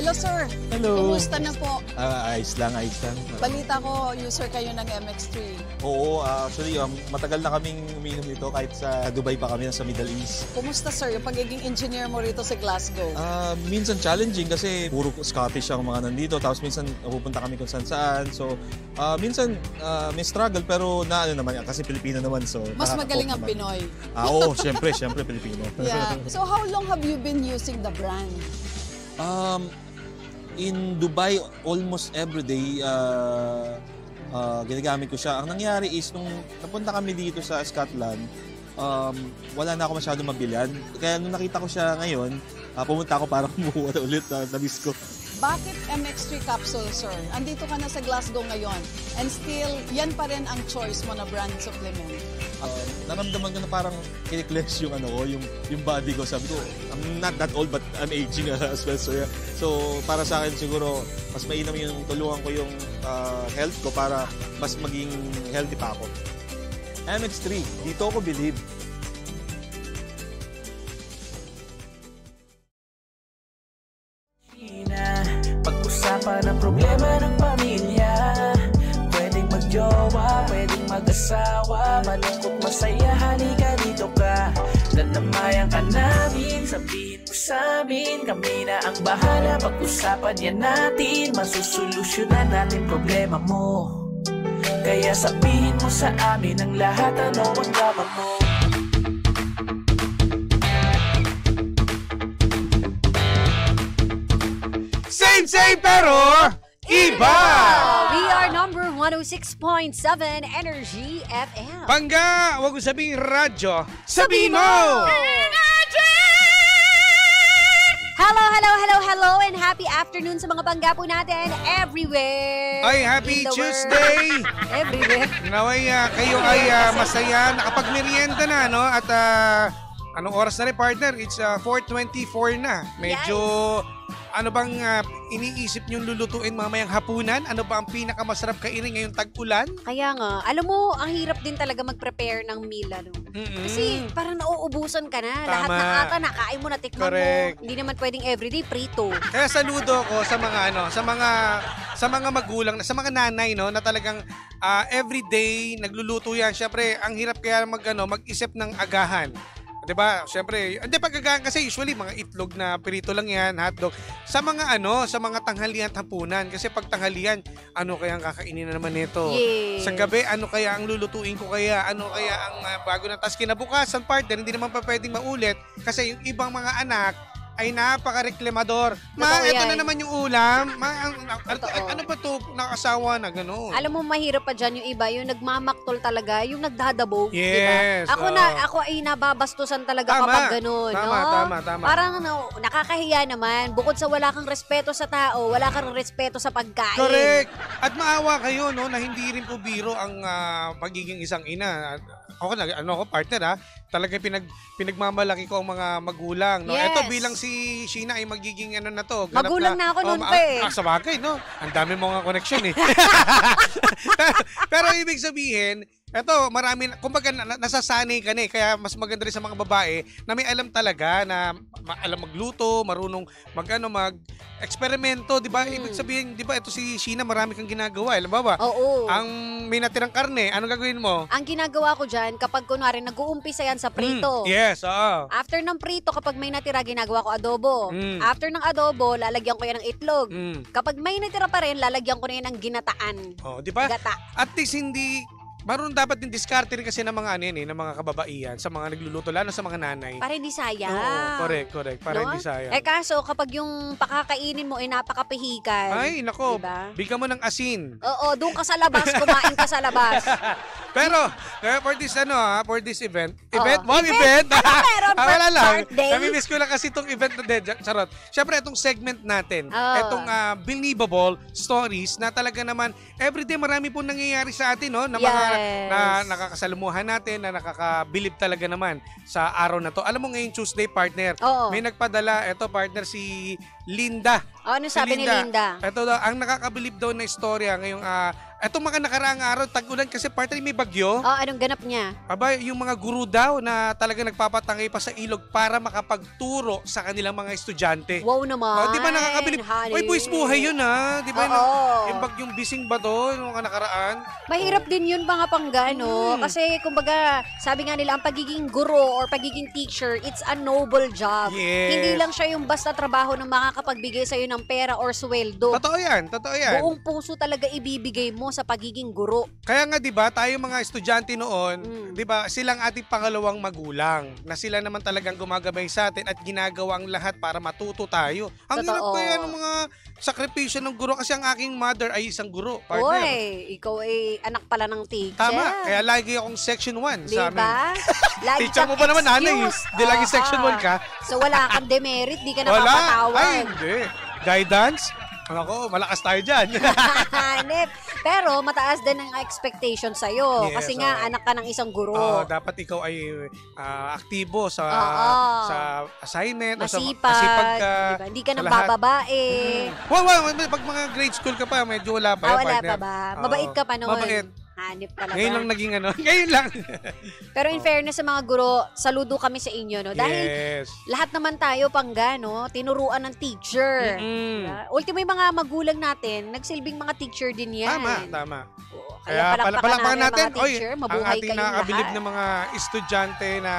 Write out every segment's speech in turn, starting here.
Hello, sir. Hello. Kumusta na po? Ayos lang, ayos lang. Balita ko, user kayo ng MX3. Oo, actually, matagal na kaming uminom nito kahit sa Dubai pa kami, sa Middle East. Kumusta, sir, yung pagiging engineer mo rito sa Glasgow? Minsan challenging kasi puro Scottish ang mga nandito, tapos minsan pupunta kami kung saan. So, minsan may struggle pero ano naman, kasi Pilipino naman. So, mas magaling ang naman. Pinoy. Oo, syempre Pilipino. Yeah. So, how long have you been using the brand? In Dubai, almost every day, ginagamit ko siya. Ang nangyari is, nung napunta kami dito sa Scotland, wala na ako masyadong mabilhan. Kaya nung nakita ko siya ngayon, pumunta ako para kumuha ulit. Na-miss ko. Bakit MX3 capsule, sir? Andito ka na sa Glasgow ngayon and still, yan pa rin ang choice mo na brand supplement. Naramdaman ko na parang kinikleanse yung yung body ko. Sabi ko, I'm not that old but I'm aging as well. So, yeah. So para sa akin siguro, mas mainam yung tulungan ko yung health ko para mas maging healthy pa ako. MX3, dito ako believe. Pag-usapan ang problema ng pamilya, pwedeng magjowa, pwedeng mag-asawa, malungkot masaya, halika dito ka. Dadamayan ka namin, sabihin mo sa amin, kami na ang bahala. Pag-usapan yan natin, masusolusyonan natin problema mo. Kaya sabihin mo sa amin ang lahat, ano ang drama mo. Same pero iba! We are number 106.7 Energy FM. Bangga, wag mo sabihin radyo, sabihin mo! Hello, and happy afternoon sa mga bangga po natin everywhere. Ay, happy Tuesday! Everywhere. Naway kayo ay masaya, nakapagmerienda na, no? At anong oras na rin, partner? It's 4:24 na. Medyo... Ano bang iniisip niyong lulutuin mamayang hapunan? Ano ba ang pinakamasarap kainin ngayong tag-ulan? Kaya nga, alam mo, ang hirap din talaga mag-prepare ng meal, ano? Kasi parang nauubusan ka na. Tama. Lahat na ata, nakain mo, natikman Correct. mo. Hindi naman pwedeng everyday prito. Kaya saludo ko sa mga sa mga magulang, sa mga nanay, no, na talagang everyday nagluluto yan. Syempre, ang hirap kaya mag-isip ng agahan. 'Di ba? Syempre, hindi pagkagahan kasi usually mga itlog na pirito lang 'yan, hotdog. Sa mga sa mga tanghalian at hapunan kasi pag tanghalian, ano kaya ang kakainin na naman nito? Yes. Sa gabi, ano kaya ang lulutuin ko kaya? Ano kaya ang bago na tas kinabukasan partner, hindi naman pa pwedeng maulit kasi yung ibang mga anak ay napaka-reklamador. Ma, ito na naman yung ulam. Ma, ano ba to? Nakasawa na gano'n. Alam mo, mahirap pa dyan yung iba, yung nagmamaktol talaga, yung nagdadabog. Yes. Diba? Ako ay nababastusan talaga kapag gano'n. Tama. Parang nakakahiya naman. Bukod sa wala kang respeto sa tao, wala kang respeto sa pagkain. Correct. At maawa kayo, no, na hindi rin po biro ang pagiging isang ina. Ako partner talaga pinagmamalaki ko ang mga magulang, no. Yes. Ito bilang si Sheena ay magiging na to. Magulang na ako noon pa eh. Sa bagay, no. Ang dami mo nga connection eh. Pero ibig sabihin, eto, marami, kumbaga nasasanay ka na eh, kaya mas maganda rin sa mga babae na may alam talaga na alam magluto, marunong mag-eksperimento, di ba? Ibig sabihin, di ba, ito si Sheena, marami kang ginagawa, alam ba? Oo. Ang may natirang karne, anong gagawin mo? Ang ginagawa ko dyan, kapag kunwari nag-uumpisa yan sa prito. Yes, oo. After ng prito, kapag may natira, ginagawa ko adobo. After ng adobo, lalagyan ko yan ng itlog. Kapag may natira pa rin, lalagyan ko na yan ng ginataan. Oh, di ba? Gata. At least hindi marunong dapat din diskarte rin kasi ng mga ng mga kababaihan sa mga nagluluto, lalo sa mga nanay. Para hindi sayang. Oo, correct. Para hindi sayang. Kaso kapag yung pakakainin mo ay napakapihikan. Ay, nako. Diba? Bigyan mo ng asin. Oo, doon ka sa labas, kumain ka sa labas. Pero for this for this event. Event? Meron wala lang. Birthday? Nami-miss ko lang kasi itong event na charot. Syempre itong segment natin. Itong believable stories na talaga naman everyday marami pong nangyayari sa atin, no, na mga na nakakasalumuhan natin, na nakakabilib talaga naman sa araw na to. Alam mo ngayong Tuesday, partner, may nagpadala, eto partner, si Linda. Ano sabi ni Linda? Ito daw, ang nakakabilib daw na istorya ngayong Etong mga nakaraang araw, tag-ulan kasi partner may bagyo. Oh, anong ganap niya? Aba, yung mga guru daw na talagang nagpapatangay pa sa ilog para makapagturo sa kanilang mga estudyante. Wow naman. Di ba nakakabilib? Oy, boys, buhay yun ha. Di ba? Yung bagyong bising ba doon, yung mga nakaraan? Mahirap din yun mga pangga, no? Kasi, kumbaga, sabi nga nila, ang pagiging guro or pagiging teacher, it's a noble job. Yes. Hindi lang siya yung basta trabaho na makakapagbigay sa'yo ng pera or sweldo. Totoo yan, totoo yan. Buong puso talaga ibibigay mo sa pagiging guro. Kaya nga 'di ba, tayo mga estudyante noon, 'di ba, silang ating pangalawang magulang na sila naman talagang gumagabay sa atin at ginagawa ang lahat para matuto tayo. Ang hirap kaya ng mga sakripisyo ng guro kasi ang aking mother ay isang guro, partner. Oy, ikaw ay anak pala ng teacher. Tama, kaya lagi akong section 1 sa amin. Diba? Lagi Teacher mo pa naman, nanay. Di lagi section 1 ka. So wala kang demerit, di ka Wala. napapatawag. Ay, hindi. Guidance? Ako, malakas tayo dyan. Hanep. Pero mataas din ang expectation sa'yo. Yes, kasi nga, anak ka ng isang guro. Dapat ikaw ay aktibo sa assignment. Masipag. Masipag ka. Diba? Hindi ka sa nang lahat. bababae. Pag mga grade school ka pa, medyo wala pa. Wala partner. pa ba? Mabait ka pa noon. Mabait. Hanep talaga. Ngayon lang naging Ngayon lang. Pero in fairness sa mga guro, saludo kami sa inyo, no? Dahil yes. lahat naman tayo, pangga, no? Tinuruan ng teacher. Diba? Ultimo yung mga magulang natin, nagsilbing mga teacher din yan. Tama. Oo, Kaya palakpakan natin, mga teacher, ang mabuhay ating kayong nakakabilib lahat. na mga estudyante na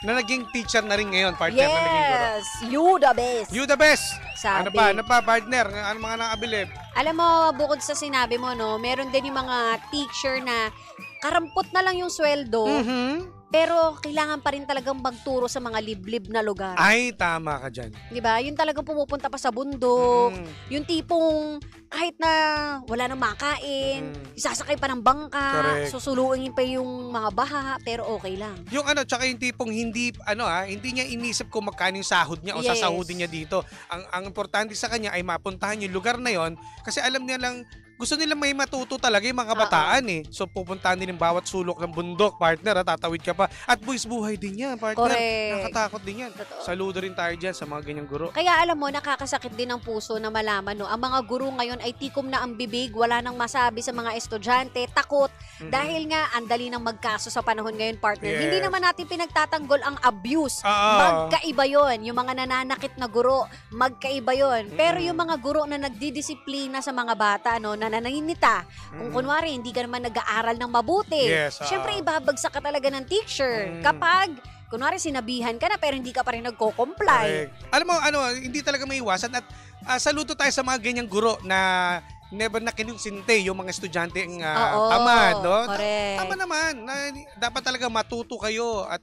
naging teacher na rin ngayon, partner, na naging guro. Yes, you the best. You the best. Sabi. Ano pa, partner? Ano mga nakabilib? Alam mo, bukod sa sinabi mo, no, meron din yung mga teacher na karampot na lang yung sweldo, pero kailangan pa rin talagang magturo sa mga liblib na lugar. Ay, tama ka dyan. Diba? Yung talagang pumupunta pa sa bundok, yung tipong kahit na wala nang makain, isasakay pa ng bangka, Correct. susuluin pa yung mga baha, pero okay lang. Yung tsaka yung tipong hindi niya inisip kung magkano yung sahod niya o Yes. sasahudin niya dito. Ang importante sa kanya ay mapuntahan yung lugar na yon kasi alam niya lang gusto nila may matuto talaga yung mga kabataan eh. So pupuntahan din yung bawat sulok ng bundok, partner, tatawid ka pa. At boys, buhay din yan, partner. Correct. Nakatakot din yan. Totoo. Saludo rin tayo dyan sa mga ganyang guro. Kaya alam mo, nakakasakit din ang puso na malaman, no, ang mga guro ngayon ay tikom na ang bibig, wala nang masabi sa mga estudyante, takot. Dahil nga, ang dali nang magkaso sa panahon ngayon, partner. Yes. Hindi naman natin pinagtatanggol ang abuse. Oo. Magkaiba yon. Yung mga nananakit na guro, magkaiba yon. Pero yung mga guro na nagdidisiplina sa mga bata, no, na nananginita, kung kunwari, hindi ka naman nag-aaral ng mabuti, Yes, syempre ibabagsak ka talaga ng teacher. Kapag kunwari sinabihan ka na pero hindi ka pa rin nagko-comply. Correct. Alam mo, hindi talaga may iwasan at saludo tayo sa mga ganyang guro na never na kinonsinte yung mga estudyante ang tamad, no? Correct. Tama naman. Dapat talaga matuto kayo at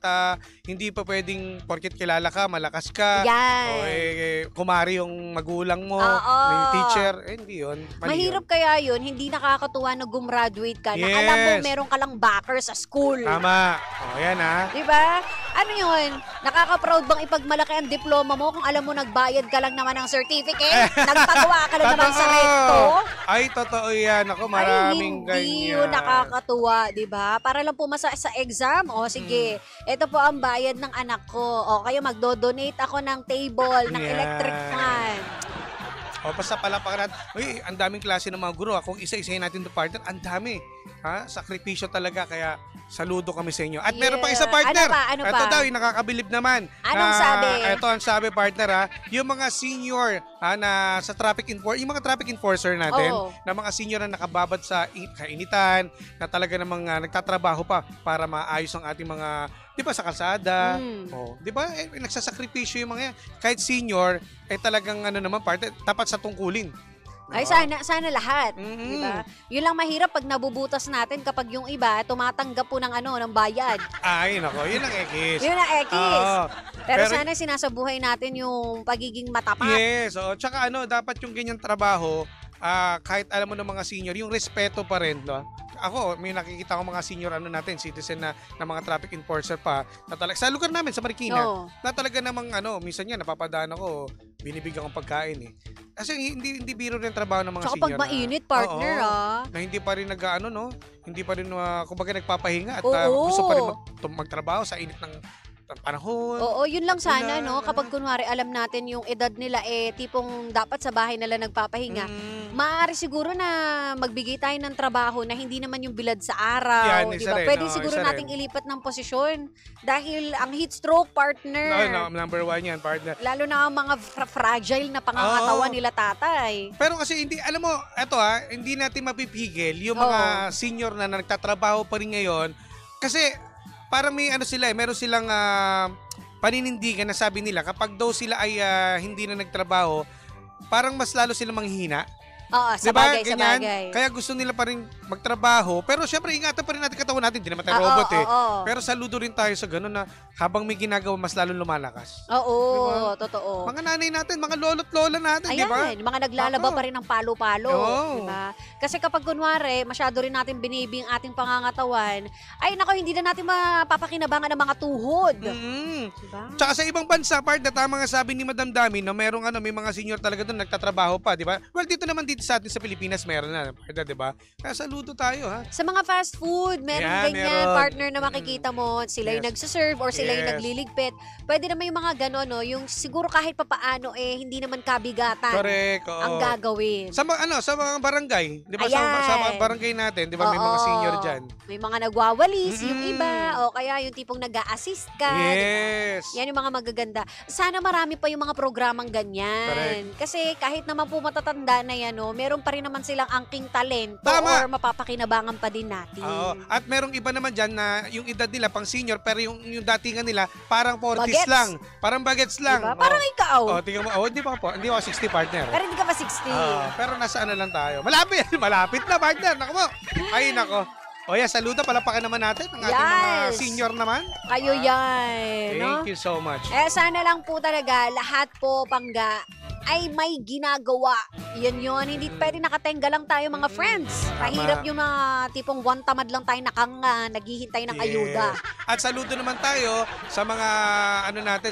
hindi pa pwedeng porket kilala ka, malakas ka. Yan. O kumari yung magulang mo, Oo. yung teacher. Hindi yun. Mali Mahirap yun. kaya yun, hindi nakakatuwa na gumraduate ka. Na Yes. alam mo, meron ka lang backer sa school. Tama. O, yan Diba? Ano yun? Nakaka-proud bang ipagmalaki ang diploma mo kung alam mo nagbayad ka lang naman ng certificate? Nagpagawa ka lang naman sa recto? Ay, totoo yan. Ako, maraming Ay, hindi ganyan. yun nakakatuwa, di ba? Para lang pumasa sa exam. O, sige, ito po ang bayad ng anak ko. O, kayo magdo-donate ako ng table, ng Yan. electric fan. O, basta palapakan natin. Uy, ang daming klase ng mga guro. Kung isa-isahin natin to partner, ang dami. Sakripisyo talaga. Kaya, saludo kami sa inyo. At meron pa isa partner. Ano pa? Ito daw, yung nakakabilib naman. Anong sabi? Ito ang sabi partner yung mga senior na sa traffic yung mga traffic enforcer natin, Oo. na mga senior na nakababad sa kainitan, na talaga namang nagtatrabaho pa para maayos ang ating mga, di ba, sa kalsada. Di ba, nagsasakripisyo yung mga yan. Kahit senior, talagang naman partner, tapat sa tungkulin. Ay, sana lahat. Diba? Yun lang mahirap pag nabubutas natin kapag yung iba tumatanggap po ng ng bayad. Ay, nako, yun ang ekis. Yun ang ekis. Oo. Pero sana sinasabuhay natin yung pagiging matapat. Yes, tsaka dapat yung ganyang trabaho, kahit alam mo ng mga senior, yung respeto pa rin, no? Ako, may nakikita ko mga senior natin, citizen na mga traffic enforcer pa, na talaga, sa lugar namin, sa Marikina, na talaga namang, minsan yan, napapadaan ako, binibigyan kong pagkain eh. Kasi hindi biro rin trabaho ng mga Tsaka senior. pag mainit, partner, na hindi pa rin hindi pa rin, kumbaga nagpapahinga at Oo. gusto pa rin magtrabaho sa init ng panahon. Oo, yun lang sana, Ulan, no? Kapag kunwari alam natin yung edad nila, tipong dapat sa bahay nila nagpapahinga. Maaari siguro na magbigay tayo ng trabaho na hindi naman yung bilad sa araw, Yan, di isa ba? rin, Pwede oo, siguro isa nating rin. ilipat ng posisyon dahil ang heat stroke partner. No, number 1 yan, partner. Lalo na ang mga fragile na pangangatawan Oo. nila tatay. Pero kasi hindi, alam mo, eto hindi natin mapipigil yung mga senior na nagtatrabaho pa rin ngayon. Kasi parang may meron silang paninindigan na sabi nila kapag daw sila ay hindi na nagtrabaho, parang mas lalo silang manghihina. Oo, sa Diba? bagay, sa Ganyan. bagay. Kaya gusto nila pa rin magtrabaho. Pero syempre, ingatan pa rin natin katawan natin. Hindi naman tayo Oo, robot oo. Pero saludo rin tayo sa gano'n na habang may ginagawa, mas lalong lumalakas. Oo, Diba? totoo. Mga nanay natin, mga lolo't lola natin, di ba? Ayan, yung mga naglalaba Ako. pa rin ng palo-palo. Oo. Diba? Kasi kapag kunwari, masyado rin natin binibing ating pangangatawan, ay nako, hindi na natin mapapakinabangan ng mga tuhod. Diba? Tsaka sa ibang bansa, partner, tama nga sabi ni Madam Dami na merong may mga senior talaga doon nagtatrabaho pa, di ba? Well, dito naman dito sa atin sa Pilipinas meron na, partner, di ba? Kaya saludo tayo, ha? Sa mga fast food, meron Yan, ganyan, meron. partner na makikita mo, sila yung Yes. nagsiserve or sila yung Yes. nagliligpit. Pwede naman yung mga gano'n, no? Yung siguro kahit papaano, hindi naman kabigatan Correct, oo. ang gagawin. Sa mga barangay, di ba? Ayan. Sa mga barangay natin, di ba? May mga Oo. senior dyan. May mga nagwawalis, yung Mm-mm. iba, o kaya yung tipong nag-a-assist ka. di ba? Yes. Yan yung mga magaganda. Sana marami pa yung mga programang ganyan. Kasi kahit naman po matatanda na yan, no, meron pa rin naman silang angking talento Tama. or mapapakinabangan pa din natin. Oo. At merong iba naman dyan na yung edad nila pang senior pero yung datingan nila parang 40s Bagets. lang. Parang bagets lang. Diba? Parang ikaw. tingnan mo. Hindi pa po. Hindi ako 60 partner. Pero hindi ka pa 60. Pero nasa ano lang tayo. Malapit. Malapit na partner. Nako mo. Ay nako. O yan, saluda. Palapakan naman natin ang ating mga Yes. senior naman. Kayo yan. No? Thank you so much. Sana lang po talaga, lahat po, Pangga, ay may ginagawa. Yan yun. Hindi pwede nakatengga lang tayo mga friends. Kahirap yung mga tipong one tamad lang tayo naghihintay ng ayuda. At saludo naman tayo sa mga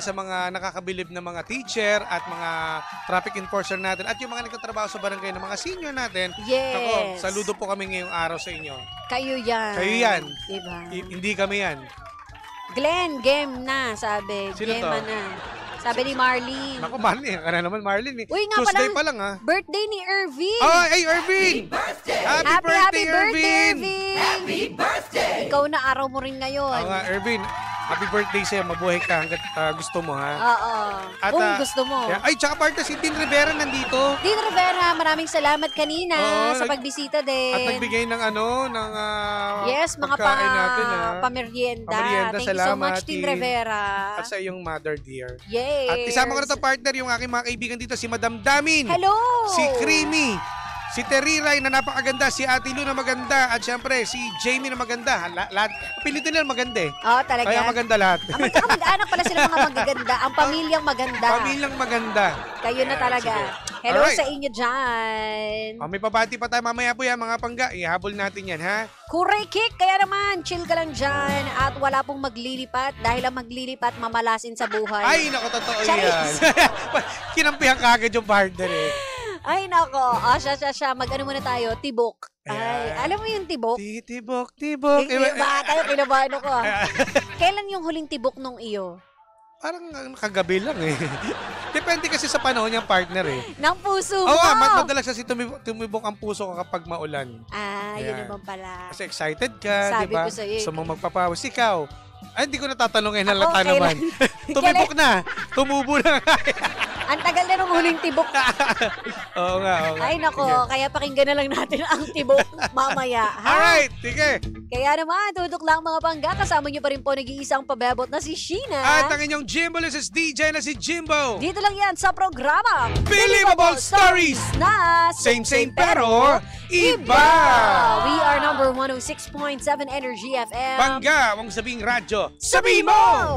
sa mga nakakabilib na mga teacher at mga traffic enforcer natin at yung mga nagtatrabaho sa barangay ng mga senior natin. Yes. Ako, saludo po kami ngayong araw sa inyo. Kayo yan. Kayo yan. Diba? Hindi kami yan. Glenn, game na, sabi. Sino Game to? na. Sabi ni Marlene. Ako, Marlene. Ano naman, Marlene? Uy, nga Tuesday pala, pa lang, ha? birthday ni Irvin. Oh, hey, Irvin! Happy birthday, Irvin! Happy birthday! Ikaw na araw mo rin ngayon. Oo nga, Irvin. Happy birthday sa'yo. Mabuhay ka hanggat gusto mo, ha? Oo. At, Kung gusto mo. Ay, tsaka partner, si Dean Rivera nandito. Dean Rivera, maraming salamat kanina Oo, sa pagbisita din. At nagbigay ng Yes, mga pagkain natin, ha? pamerienda. Pamerienda, Thank you so salamat, much, Dean Dean. Rivera. At sa iyong mother, dear. Yes. At isama ko na to partner, yung aking mga kaibigan dito, si Madam Damin. Hello! Si Creamy. Si Teriray na napakaganda, si Ate Lu na maganda, at syempre si Jamie na maganda. Lahat, apelido nila maganda eh. Oo, talaga. Kaya maganda lahat. Magkamag-anak pala sila mga magaganda. Ang pamilyang maganda. Pamilyang maganda. Kayo na Ayan, talaga. sige. Hello Alright. sa inyo dyan. May pabati pa tayo mamaya po yan mga pangga. Ihabol natin yan ha. Kuray kick, kaya naman, chill ka lang dyan. At wala pong maglilipat. Dahil ang maglilipat, mamalasin sa buhay. Ay, naku, totoo Charis. yan. Kinampihan ka agad yung partner eh. Ay, nako. Siya. Mag-ano muna tayo? Tibok. Ay, Ayan. alam mo yung tibok? Tibok. Tayo, kinabahan ako. Kailan yung huling tibok nung iyo? Parang kagabi lang eh. Depende kasi sa panahon niyang partner eh. Ng puso mo. Oo, madalas kasi tumibok ang puso ko kapag maulan. Yun Ayan. naman pala. Kasi excited ka, Sabi di ba? ko sa'yo eh. Gusto mo magpapawis. Ikaw, ay, hindi ko natatanungin. Ako, Halata kailan- naman. Tumibok na. Tumubo na. Ang tagal na nung huling tibok. Oo nga. Ay, nako. Sige. Kaya pakinggan na lang natin ang tibok mamaya. Ha? Alright, sige. Kaya naman, tutok lang mga pangga. Kasama niyo pa rin po nag-iisang pabebot na si Sheena. At ang inyong Jimbo is DJ na si Jimbo. Dito lang yan sa programa Believable Stories na Same pero iba. We are number 106.7 Energy FM. Bangga, mong sabing radyo. Sabihin mo!